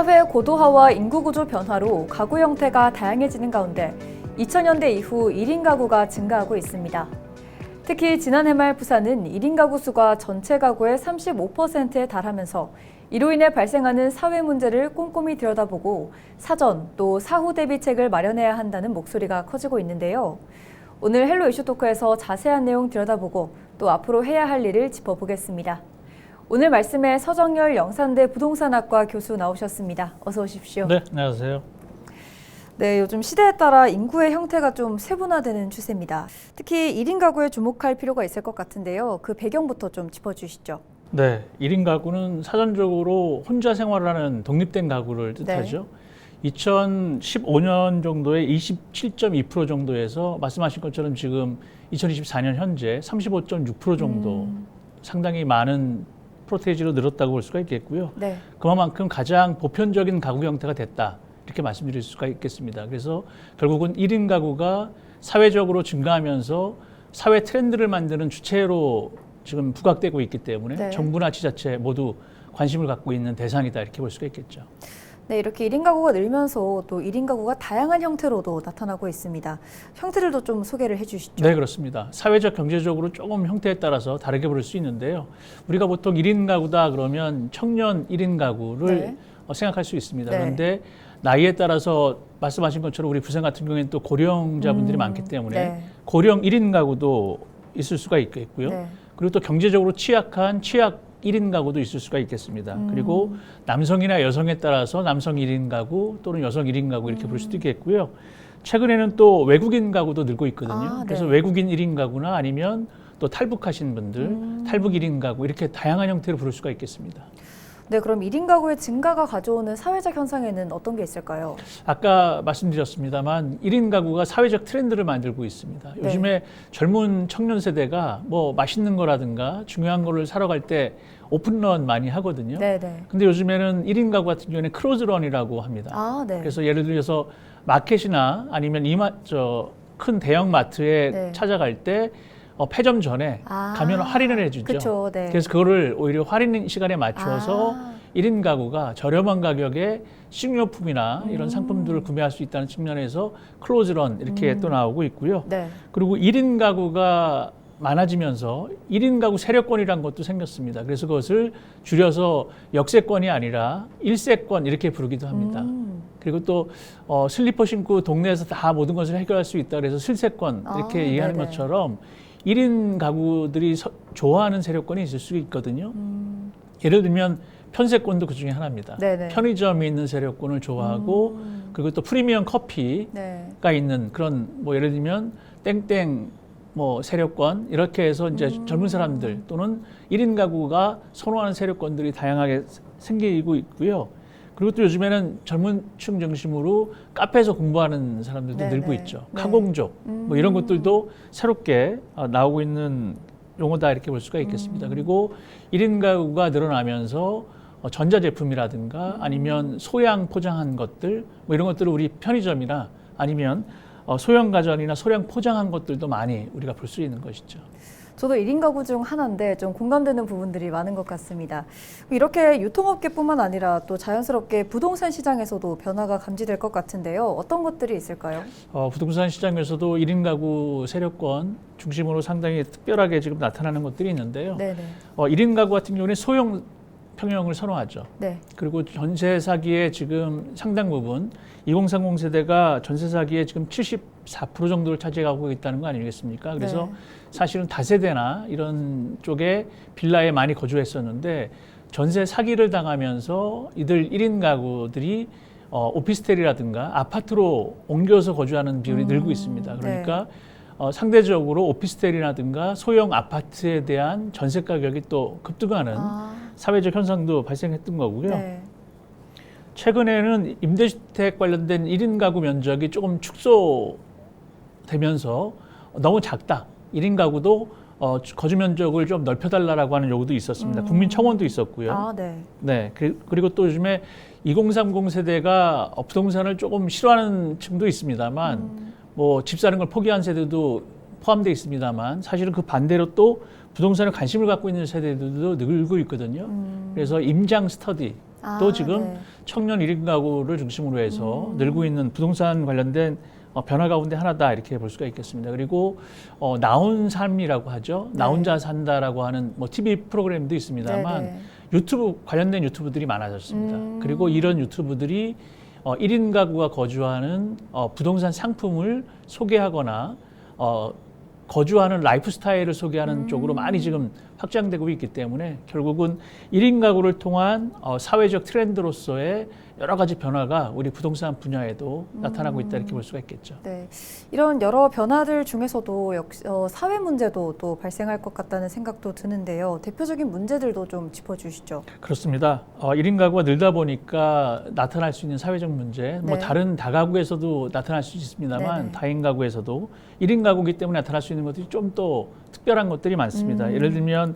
사회 고도화와 인구구조 변화로 가구 형태가 다양해지는 가운데 2000년대 이후 1인 가구가 증가하고 있습니다. 특히 지난해 말 부산은 1인 가구 수가 전체 가구의 35%에 달하면서 이로 인해 발생하는 사회 문제를 꼼꼼히 들여다보고 사전 또 사후 대비책을 마련해야 한다는 목소리가 커지고 있는데요. 오늘 헬로 이슈 토크에서 자세한 내용 들여다보고 또 앞으로 해야 할 일을 짚어보겠습니다. 오늘 말씀에 서정열 영산대 부동산학과 교수 나오셨습니다. 어서 오십시오. 네, 안녕하세요. 네, 요즘 시대에 따라 인구의 형태가 좀 세분화되는 추세입니다. 특히 1인 가구에 주목할 필요가 있을 것 같은데요. 그 배경부터 좀 짚어주시죠. 네, 1인 가구는 사전적으로 혼자 생활하는 독립된 가구를 뜻하죠. 네. 2015년 정도에 27.2% 정도에서 말씀하신 것처럼 지금 2024년 현재 35.6% 정도 상당히 많은 프로테이지로 늘었다고 볼 수가 있겠고요. 네. 그만큼 가장 보편적인 가구 형태가 됐다. 이렇게 말씀드릴 수가 있겠습니다. 그래서 결국은 1인 가구가 사회적으로 증가하면서 사회 트렌드를 만드는 주체로 지금 부각되고 있기 때문에 네. 정부나 지자체 모두 관심을 갖고 있는 대상이다 이렇게 볼 수가 있겠죠. 네, 이렇게 1인 가구가 늘면서 또 1인 가구가 다양한 형태로도 나타나고 있습니다. 형태들도 좀 소개를 해주시죠. 네, 그렇습니다. 사회적, 경제적으로 조금 형태에 따라서 다르게 볼 수 있는데요. 우리가 보통 1인 가구다 그러면 청년 1인 가구를 네. 생각할 수 있습니다. 네. 그런데 나이에 따라서 말씀하신 것처럼 우리 부산 같은 경우에는 또 고령자분들이 많기 때문에 네. 고령 1인 가구도 있을 수가 있겠고요. 네. 그리고 또 경제적으로 취약한 취약 1인 가구도 있을 수가 있겠습니다. 그리고 남성이나 여성에 따라서 남성 1인 가구 또는 여성 1인 가구 이렇게 볼 수도 있겠고요. 최근에는 또 외국인 가구도 늘고 있거든요. 네. 그래서 외국인 1인 가구나 아니면 또 탈북하신 분들, 탈북 1인 가구 이렇게 다양한 형태로 부를 수가 있겠습니다. 네, 그럼 1인 가구의 증가가 가져오는 사회적 현상에는 어떤 게 있을까요? 아까 말씀드렸습니다만 1인 가구가 사회적 트렌드를 만들고 있습니다. 네. 요즘에 젊은 청년 세대가 뭐 맛있는 거라든가 중요한 거를 사러 갈 때 오픈런 많이 하거든요. 네네. 근데 요즘에는 1인 가구 같은 경우에는 크로즈런이라고 합니다. 아, 네. 그래서 예를 들어서 마켓이나 아니면 큰 대형 마트에 네. 찾아갈 때 폐점 전에 가면 할인을 해주죠. 그쵸, 네. 그래서 그거를 오히려 할인 시간에 맞추어서 1인 가구가 저렴한 가격에 식료품이나 이런 상품들을 구매할 수 있다는 측면에서 클로즈런 이렇게 또 나오고 있고요. 네. 그리고 1인 가구가 많아지면서 1인 가구 세력권이라는 것도 생겼습니다. 그래서 그것을 줄여서 역세권이 아니라 1세권 이렇게 부르기도 합니다. 그리고 또 슬리퍼 신고 동네에서 다 모든 것을 해결할 수 있다 그래서 실세권 이렇게 얘기하는 네네. 것처럼 1인 가구들이 좋아하는 세력권이 있을 수 있거든요. 예를 들면 편세권도 그 중에 하나입니다. 네네. 편의점이 있는 세력권을 좋아하고 그리고 또 프리미엄 커피가 네. 있는 그런 뭐 예를 들면 땡땡 뭐 세력권 이렇게 해서 이제 젊은 사람들 또는 1인 가구가 선호하는 세력권들이 다양하게 생기고 있고요. 그리고 또 요즘에는 젊은 층 중심으로 카페에서 공부하는 사람들도 네네. 늘고 있죠. 네. 카공족 뭐 이런 것들도 새롭게 나오고 있는 용어다 이렇게 볼 수가 있겠습니다. 그리고 1인 가구가 늘어나면서 전자제품이라든가 아니면 소량 포장한 것들 뭐 이런 것들을 우리 편의점이나 아니면 소형 가전이나 소량 포장한 것들도 많이 우리가 볼 수 있는 것이죠. 저도 1인 가구 중 하나인데 좀 공감되는 부분들이 많은 것 같습니다. 이렇게 유통업계뿐만 아니라 또 자연스럽게 부동산 시장에서도 변화가 감지될 것 같은데요. 어떤 것들이 있을까요? 부동산 시장에서도 1인 가구 세력권 중심으로 상당히 특별하게 지금 나타나는 것들이 있는데요. 네네. 1인 가구 같은 경우는 소형 평형을 선호하죠. 네. 그리고 전세 사기의 지금 상당 부분 2030 세대가 전세 사기의 지금 74% 정도를 차지하고 있다는 거 아니겠습니까? 그래서 네. 사실은 다세대나 이런 쪽에 빌라에 많이 거주했었는데 전세 사기를 당하면서 이들 1인 가구들이 오피스텔이라든가 아파트로 옮겨서 거주하는 비율이 늘고 있습니다. 그러니까 상대적으로 오피스텔이라든가 소형 아파트에 대한 전세 가격이 또 급등하는 사회적 현상도 발생했던 거고요. 네. 최근에는 임대주택 관련된 1인 가구 면적이 조금 축소되면서 너무 작다. 1인 가구도 거주 면적을 좀 넓혀달라고 하는 요구도 있었습니다. 국민청원도 있었고요. 네. 네. 그리고 또 요즘에 2030 세대가 부동산을 조금 싫어하는 층도 있습니다만 뭐 집 사는 걸 포기한 세대도 포함되어 있습니다만 사실은 그 반대로 또 부동산에 관심을 갖고 있는 세대들도 늘고 있거든요. 그래서 임장 스터디 또 지금 네. 청년 1인 가구를 중심으로 해서 늘고 있는 부동산 관련된 변화 가운데 하나다 이렇게 볼 수가 있겠습니다. 그리고 나온 삶이라고 하죠. 나 네. 혼자 산다라고 하는 뭐 TV 프로그램도 있습니다만 네네. 유튜브 관련된 유튜브들이 많아졌습니다. 그리고 이런 유튜브들이 1인 가구가 거주하는 부동산 상품을 소개하거나 거주하는 라이프 스타일을 소개하는 쪽으로 많이 지금 확장되고 있기 때문에 결국은 1인 가구를 통한 사회적 트렌드로서의 여러 가지 변화가 우리 부동산 분야에도 나타나고 있다 이렇게 볼 수가 있겠죠. 네, 이런 여러 변화들 중에서도 역시 사회 문제도 또 발생할 것 같다는 생각도 드는데요. 대표적인 문제들도 좀 짚어주시죠. 그렇습니다. 1인 가구가 늘다 보니까 나타날 수 있는 사회적 문제, 뭐 네. 다른 다가구에서도 나타날 수 있습니다만 네네. 다인 가구에서도 1인 가구이기 때문에 나타날 수 있는 것들이 좀 더 특별한 것들이 많습니다. 예를 들면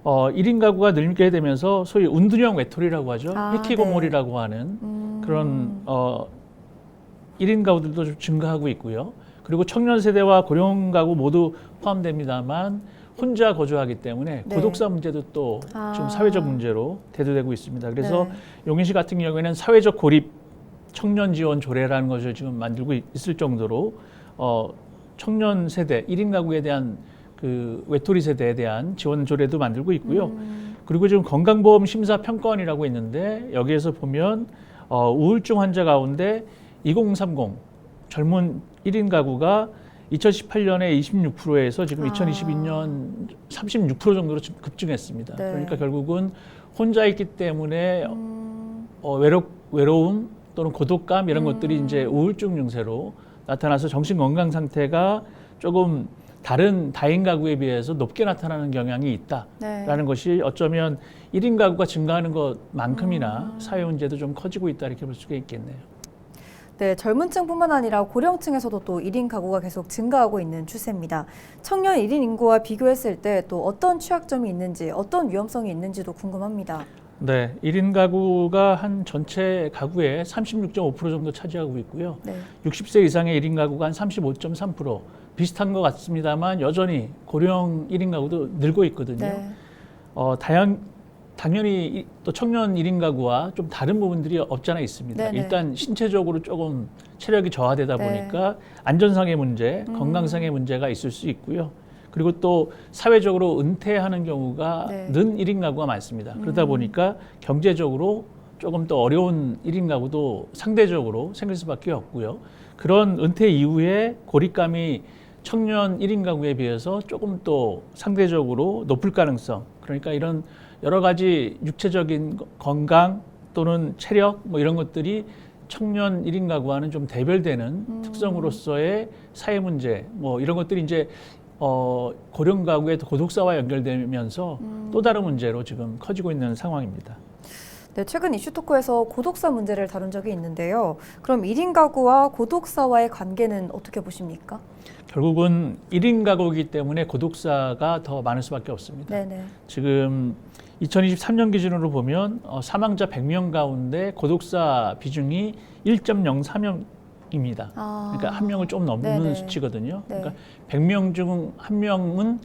1인 가구가 늘게 되면서 소위 운둔형 외톨이라고 하죠. 회키고몰이라고 하는 그런 1인 가구들도 좀 증가하고 있고요. 그리고 청년 세대와 고령 가구 모두 포함됩니다만 혼자 거주하기 때문에 네. 고독사 문제도 또 좀 사회적 문제로 대두되고 있습니다. 그래서 네. 용인시 같은 경우에는 사회적 고립 청년 지원 조례라는 것을 지금 만들고 있을 정도로 청년 세대 1인 가구에 대한 그 외톨이 세대에 대한 지원 조례도 만들고 있고요. 그리고 지금 건강보험 심사 평가원이라고 있는데 여기에서 보면 우울증 환자 가운데 2030 젊은 1인 가구가 2018년에 26%에서 지금 2022년 36% 정도로 급증했습니다. 네. 그러니까 결국은 혼자 있기 때문에 외로움 또는 고독감 이런 것들이 이제 우울증 증세로 나타나서 정신 건강 상태가 조금 다른 다인 가구에 비해서 높게 나타나는 경향이 있다라는 네. 것이 어쩌면 1인 가구가 증가하는 것만큼이나 사회 문제도 좀 커지고 있다 이렇게 볼 수가 있겠네요. 네, 젊은 층뿐만 아니라 고령층에서도 또 1인 가구가 계속 증가하고 있는 추세입니다. 청년 1인 인구와 비교했을 때 또 어떤 취약점이 있는지, 어떤 위험성이 있는지도 궁금합니다. 네, 1인 가구가 한 전체 가구의 36.5% 정도 차지하고 있고요. 네. 60세 이상의 1인 가구가 한 35.3% 비슷한 것 같습니다만 여전히 고령 1인 가구도 늘고 있거든요. 네. 당연히 또 청년 1인 가구와 좀 다른 부분들이 없잖아 있습니다. 네네. 일단 신체적으로 조금 체력이 저하되다 네. 보니까 안전상의 문제, 건강상의 문제가 있을 수 있고요. 그리고 또 사회적으로 은퇴하는 경우가 네. 는 1인 가구가 많습니다. 그러다 보니까 경제적으로 조금 더 어려운 1인 가구도 상대적으로 생길 수밖에 없고요. 그런 은퇴 이후에 고립감이 청년 1인 가구에 비해서 조금 또 상대적으로 높을 가능성, 그러니까 이런 여러 가지 육체적인 건강 또는 체력 뭐 이런 것들이 청년 1인 가구와는 좀 대별되는 특성으로서의 사회 문제 뭐 이런 것들이 이제 고령 가구의 고독사와 연결되면서 또 다른 문제로 지금 커지고 있는 상황입니다. 네, 최근 이슈토크에서 고독사 문제를 다룬 적이 있는데요. 그럼 1인 가구와 고독사와의 관계는 어떻게 보십니까? 결국은 1인 가구이기 때문에 고독사가 더 많을 수밖에 없습니다. 네네. 지금 2023년 기준으로 보면 사망자 100명 가운데 고독사 비중이 1.03명입니다. 그러니까 한 명을 좀 넘는 네네. 수치거든요. 네. 그러니까 100명 중 한 명은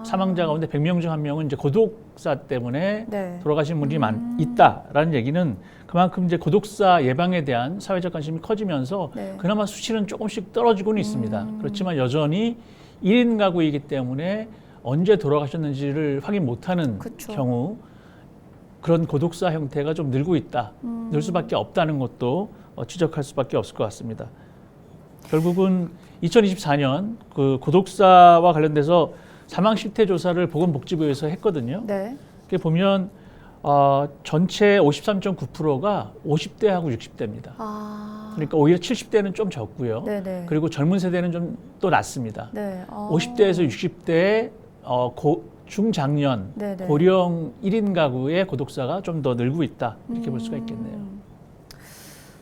사망자 가운데 100명 중 한 명은 이제 고독사 때문에 네. 돌아가신 분이 있다라는 얘기는 그만큼 이제 고독사 예방에 대한 사회적 관심이 커지면서 네. 그나마 수치는 조금씩 떨어지고는 있습니다. 그렇지만 여전히 1인 가구이기 때문에 언제 돌아가셨는지를 확인 못하는 그쵸. 경우 그런 고독사 형태가 좀 늘고 있다. 늘 수밖에 없다는 것도 지적할 수밖에 없을 것 같습니다. 결국은 2024년 그 고독사와 관련돼서 사망 실태 조사를 보건복지부에서 했거든요. 네. 그게 보면 전체 53.9%가 50대하고 60대입니다. 그러니까 오히려 70대는 좀 적고요. 네네. 그리고 젊은 세대는 좀 또 낮습니다. 네. 50대에서 60대의 중장년, 네네. 고령 1인 가구의 고독사가 좀 더 늘고 있다. 이렇게 볼 수가 있겠네요.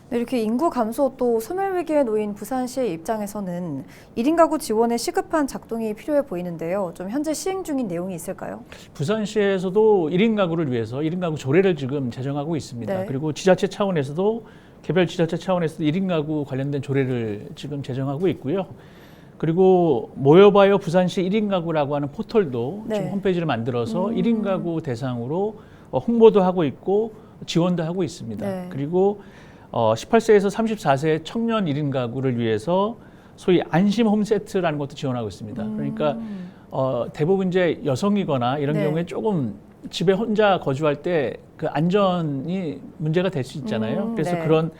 네, 이렇게 인구 감소 또 소멸 위기에 놓인 부산시의 입장에서는 1인 가구 지원의 시급한 작동이 필요해 보이는데요. 좀 현재 시행 중인 내용이 있을까요? 부산시에서도 1인 가구를 위해서 1인 가구 조례를 지금 제정하고 있습니다. 네. 그리고 지자체 차원에서도 개별 지자체 차원에서도 1인 가구 관련된 조례를 지금 제정하고 있고요. 그리고 모여봐요 부산시 1인 가구라고 하는 포털도 네. 지금 홈페이지를 만들어서 1인 가구 대상으로 홍보도 하고 있고 지원도 하고 있습니다. 네. 그리고 18세에서 34세 청년 1인 가구를 위해서 소위 안심 홈세트라는 것도 지원하고 있습니다. 그러니까 대부분 이제 여성이거나 이런 네. 경우에 조금 집에 혼자 거주할 때 그 안전이 문제가 될 수 있잖아요. 그래서 네. 그런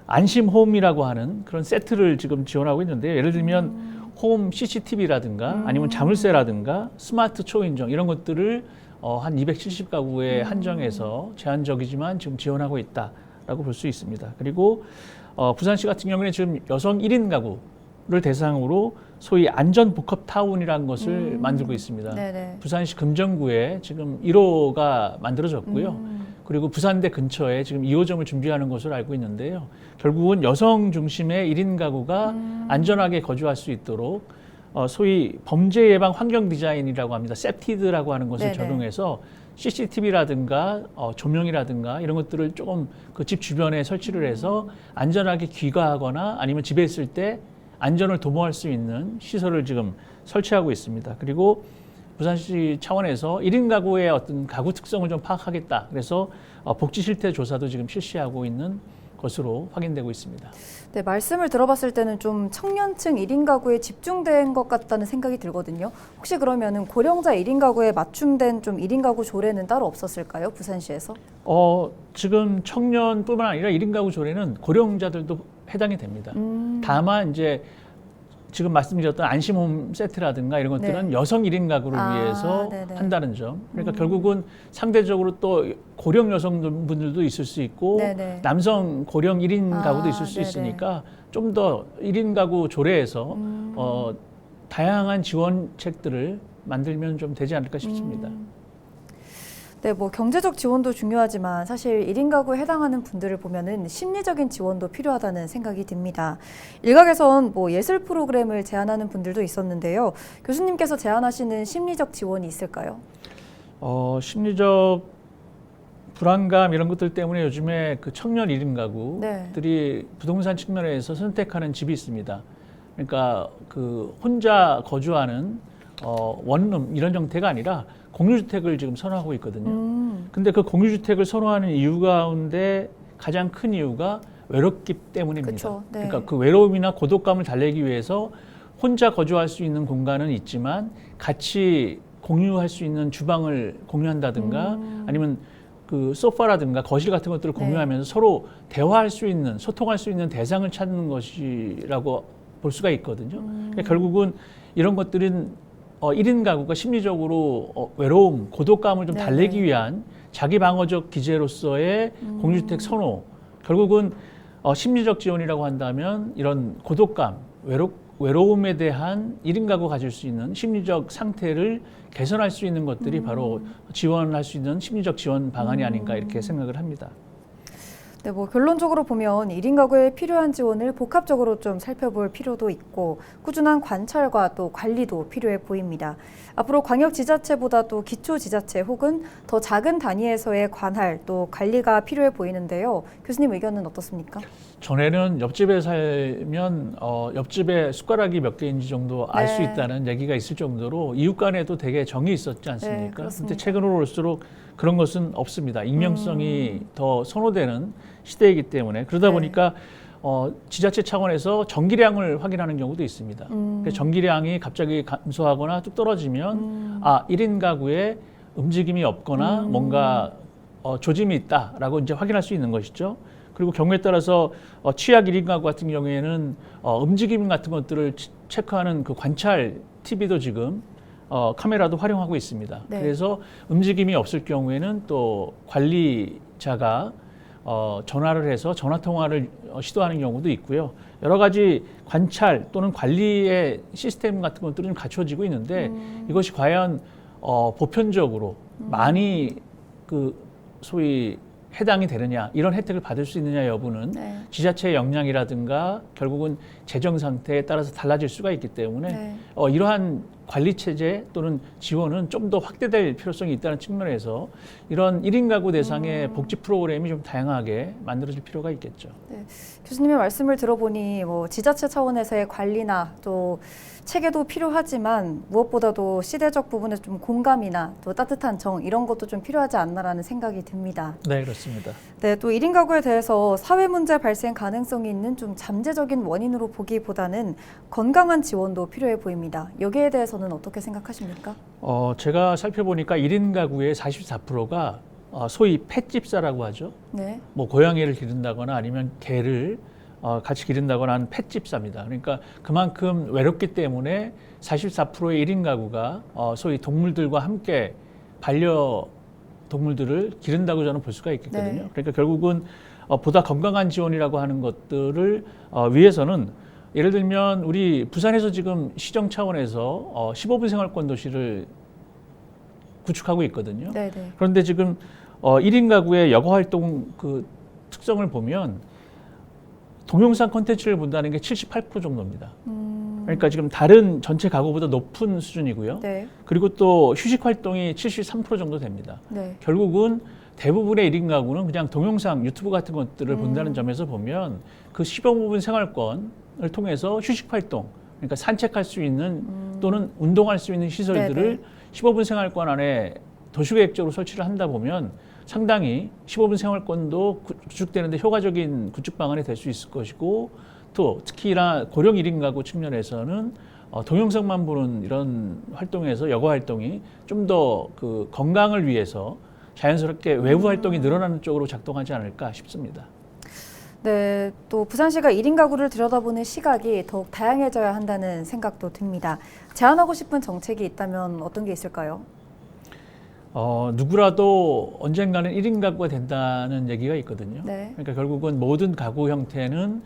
안심홈이라고 하는 그런 세트를 지금 지원하고 있는데요. 예를 들면 홈 CCTV라든가 아니면 자물쇠라든가 스마트 초인종 이런 것들을 한 270가구에 한정해서 제한적이지만 지금 지원하고 있다라고 볼 수 있습니다. 그리고 부산시 같은 경우에는 지금 여성 1인 가구를 대상으로 소위 안전복합타운이라는 것을 만들고 있습니다. 네네. 부산시 금정구에 지금 1호가 만들어졌고요. 그리고 부산대 근처에 지금 2호점을 준비하는 것으로 알고 있는데요. 결국은 여성 중심의 1인 가구가 안전하게 거주할 수 있도록 소위 범죄 예방 환경 디자인이라고 합니다. 세프티드라고 하는 것을 네네. 적용해서 CCTV라든가 조명이라든가 이런 것들을 조금 그 집 주변에 설치를 해서 안전하게 귀가하거나 아니면 집에 있을 때 안전을 도모할 수 있는 시설을 지금 설치하고 있습니다. 그리고 부산시 차원에서 1인 가구의 어떤 가구 특성을 좀 파악하겠다. 그래서 복지 실태 조사도 지금 실시하고 있는 것으로 확인되고 있습니다. 네, 말씀을 들어봤을 때는 좀 청년층 1인 가구에 집중된 것 같다는 생각이 들거든요. 혹시 그러면은 고령자 1인 가구에 맞춤된 좀 1인 가구 조례는 따로 없었을까요? 부산시에서? 지금 청년뿐만 아니라 1인 가구 조례는 고령자들도 해당이 됩니다. 다만 이제 지금 말씀드렸던 안심홈 세트라든가 이런 것들은 네. 여성 1인 가구를 위해서 네네. 한다는 점. 그러니까 결국은 상대적으로 또 고령 여성분들도 있을 수 있고 네네. 남성 고령 1인 가구도 있을 수 네네. 있으니까 좀 더 1인 가구 조례에서 다양한 지원책들을 만들면 좀 되지 않을까 싶습니다. 네, 뭐 경제적 지원도 중요하지만 사실 1인 가구에 해당하는 분들을 보면은 심리적인 지원도 필요하다는 생각이 듭니다. 일각에선 뭐 예술 프로그램을 제안하는 분들도 있었는데요. 교수님께서 제안하시는 심리적 지원이 있을까요? 심리적 불안감 이런 것들 때문에 요즘에 그 청년 1인 가구들이 부동산 측면에서 선택하는 집이 있습니다. 그러니까 그 혼자 거주하는 원룸 이런 형태가 아니라 공유주택을 지금 선호하고 있거든요. 근데 그 공유주택을 선호하는 이유 가운데 가장 큰 이유가 외롭기 때문입니다. 그쵸, 네. 그러니까 그 외로움이나 고독감을 달래기 위해서 혼자 거주할 수 있는 공간은 있지만 같이 공유할 수 있는 주방을 공유한다든가 아니면 그 소파라든가 거실 같은 것들을 공유하면서 서로 대화할 수 있는, 소통할 수 있는 대상을 찾는 것이라고 볼 수가 있거든요. 그러니까 결국은 이런 것들은 1인 가구가 심리적으로 외로움, 고독감을 좀 달래기 위한 자기 방어적 기제로서의 공유주택 선호. 결국은 심리적 지원이라고 한다면 이런 고독감, 외로움에 대한 1인 가구가 가질 수 있는 심리적 상태를 개선할 수 있는 것들이 바로 지원할 수 있는 심리적 지원 방안이 아닌가 이렇게 생각을 합니다. 네, 뭐 결론적으로 보면 1인 가구에 필요한 지원을 복합적으로 좀 살펴볼 필요도 있고 꾸준한 관찰과 또 관리도 필요해 보입니다. 앞으로 광역지자체보다도 기초지자체 혹은 더 작은 단위에서의 관할 또 관리가 필요해 보이는데요. 교수님 의견은 어떻습니까? 전에는 옆집에 살면 옆집에 숟가락이 몇 개인지 정도 알 수 있다는 얘기가 있을 정도로 이웃 간에도 되게 정이 있었지 않습니까? 네, 그렇습니다. 근데 최근으로 올수록 그런 것은 없습니다. 익명성이 더 선호되는 시대이기 때문에 그러다 보니까 지자체 차원에서 전기량을 확인하는 경우도 있습니다. 그래서 전기량이 갑자기 감소하거나 뚝 떨어지면 1인 가구에 움직임이 없거나 뭔가 조짐이 있다라고 이제 확인할 수 있는 것이죠. 그리고 경우에 따라서 취약 1인 가구 같은 경우에는 움직임 같은 것들을 체크하는 그 관찰 TV도 지금 카메라도 활용하고 있습니다. 네. 그래서 움직임이 없을 경우에는 또 관리자가 전화를 해서 전화 통화를 시도하는 경우도 있고요. 여러 가지 관찰 또는 관리의 시스템 같은 것들은 갖춰지고 있는데 이것이 과연 보편적으로 많이 그 소위 해당이 되느냐, 이런 혜택을 받을 수 있느냐 여부는 지자체의 역량이라든가 결국은 재정 상태에 따라서 달라질 수가 있기 때문에 이러한 관리 체제 또는 지원은 좀 더 확대될 필요성이 있다는 측면에서 이런 1인 가구 대상의 복지 프로그램이 좀 다양하게 만들어질 필요가 있겠죠. 네. 교수님의 말씀을 들어보니 뭐 지자체 차원에서의 관리나 또 체계도 필요하지만 무엇보다도 시대적 부분에 좀 공감이나 또 따뜻한 정 이런 것도 좀 필요하지 않나라는 생각이 듭니다. 네, 그렇습니다. 네, 또 1인 가구에 대해서 사회 문제 발생 가능성이 있는 좀 잠재적인 원인으로 보기보다는 건강한 지원도 필요해 보입니다. 여기에 대해서는 어떻게 생각하십니까? 제가 살펴보니까 1인 가구의 44%가 소위 펫집사라고 하죠. 네. 뭐 고양이를 기른다거나 아니면 개를 같이 기른다거나 하는 펫집사입니다. 그러니까 그만큼 외롭기 때문에 44%의 1인 가구가 소위 동물들과 함께 반려동물들을 기른다고 저는 볼 수가 있겠거든요. 네. 그러니까 결국은 보다 건강한 지원이라고 하는 것들을 위해서는 예를 들면 우리 부산에서 지금 시정 차원에서 15분 생활권 도시를 구축하고 있거든요. 네, 네. 그런데 지금 1인 가구의 여가 활동 그 특성을 보면 동영상 콘텐츠를 본다는 게 78% 정도입니다. 그러니까 지금 다른 전체 가구보다 높은 수준이고요. 네. 그리고 또 휴식 활동이 73% 정도 됩니다. 네. 결국은 대부분의 1인 가구는 그냥 동영상, 유튜브 같은 것들을 본다는 점에서 보면 그 15분 생활권을 통해서 휴식 활동, 그러니까 산책할 수 있는 또는 운동할 수 있는 시설들을 네네. 15분 생활권 안에 도시계획적으로 설치를 한다 보면 상당히 15분 생활권도 구축되는데 효과적인 구축 방안이 될 수 있을 것이고 또 특히나 고령 1인 가구 측면에서는 동영상만 보는 이런 활동에서 여가 활동이 좀 더 그 건강을 위해서 자연스럽게 외부 활동이 늘어나는 쪽으로 작동하지 않을까 싶습니다. 네, 또 부산시가 1인 가구를 들여다보는 시각이 더욱 다양해져야 한다는 생각도 듭니다. 제안하고 싶은 정책이 있다면 어떤 게 있을까요? 누구라도 언젠가는 1인 가구가 된다는 얘기가 있거든요. 네. 그러니까 결국은 모든 가구 형태는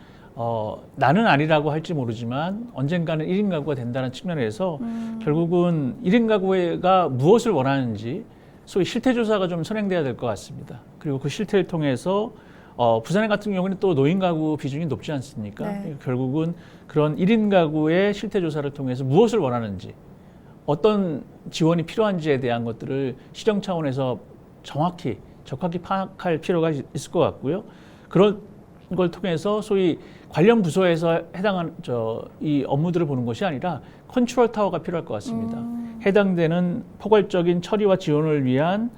나는 아니라고 할지 모르지만 언젠가는 1인 가구가 된다는 측면에서 결국은 1인 가구가 무엇을 원하는지 소위 실태조사가 좀 선행돼야 될 것 같습니다. 그리고 그 실태를 통해서 부산 같은 경우는 또 노인 가구 비중이 높지 않습니까? 네. 그러니까 결국은 그런 1인 가구의 실태조사를 통해서 무엇을 원하는지 어떤 지원이 필요한지에 대한 것들을 시정 차원에서 정확히 적확히 파악할 필요가 있을 것 같고요. 그런 걸 통해서 소위 관련 부서에서 해당하는 이 업무들을 보는 것이 아니라 컨트롤 타워가 필요할 것 같습니다. 해당되는 포괄적인 처리와 지원을 위한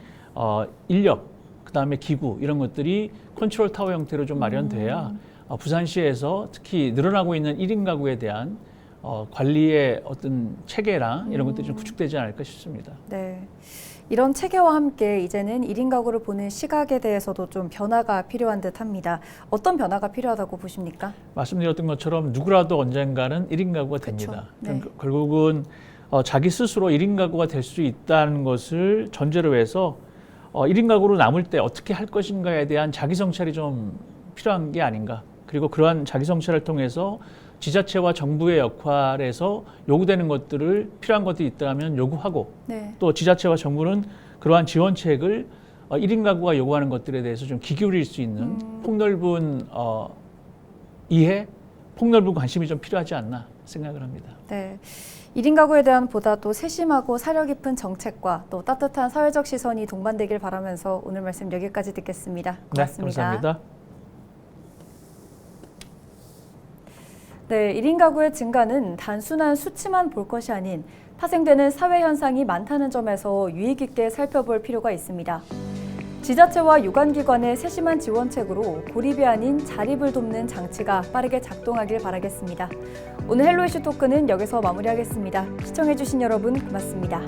인력, 그다음에 기구 이런 것들이 컨트롤 타워 형태로 좀 마련돼야 부산시에서 특히 늘어나고 있는 1인 가구에 대한 관리의 어떤 체계나 이런 것들이 좀 구축되지 않을까 싶습니다. 네. 이런 체계와 함께 이제는 1인 가구를 보는 시각에 대해서도 좀 변화가 필요한 듯 합니다. 어떤 변화가 필요하다고 보십니까? 말씀드렸던 것처럼 누구라도 언젠가는 1인 가구가 됩니다. 네. 결국은 자기 스스로 1인 가구가 될 수 있다는 것을 전제로 해서 1인 가구로 남을 때 어떻게 할 것인가에 대한 자기 성찰이 좀 필요한 게 아닌가. 그리고 그러한 자기 성찰을 통해서 지자체와 정부의 역할에서 요구되는 것들을 필요한 것들이 있다면 요구하고 네. 또 지자체와 정부는 그러한 지원책을 1인 가구가 요구하는 것들에 대해서 좀 귀 기울일 수 있는 폭넓은 이해, 폭넓은 관심이 좀 필요하지 않나 생각을 합니다. 네. 1인 가구에 대한 보다 또 세심하고 사려 깊은 정책과 또 따뜻한 사회적 시선이 동반되길 바라면서 오늘 말씀 여기까지 듣겠습니다. 고맙습니다. 네, 감사합니다. 네, 1인 가구의 증가는 단순한 수치만 볼 것이 아닌 파생되는 사회 현상이 많다는 점에서 유의 깊게 살펴볼 필요가 있습니다. 지자체와 유관기관의 세심한 지원책으로 고립이 아닌 자립을 돕는 장치가 빠르게 작동하길 바라겠습니다. 오늘 헬로 이슈 토크는 여기서 마무리하겠습니다. 시청해주신 여러분 고맙습니다.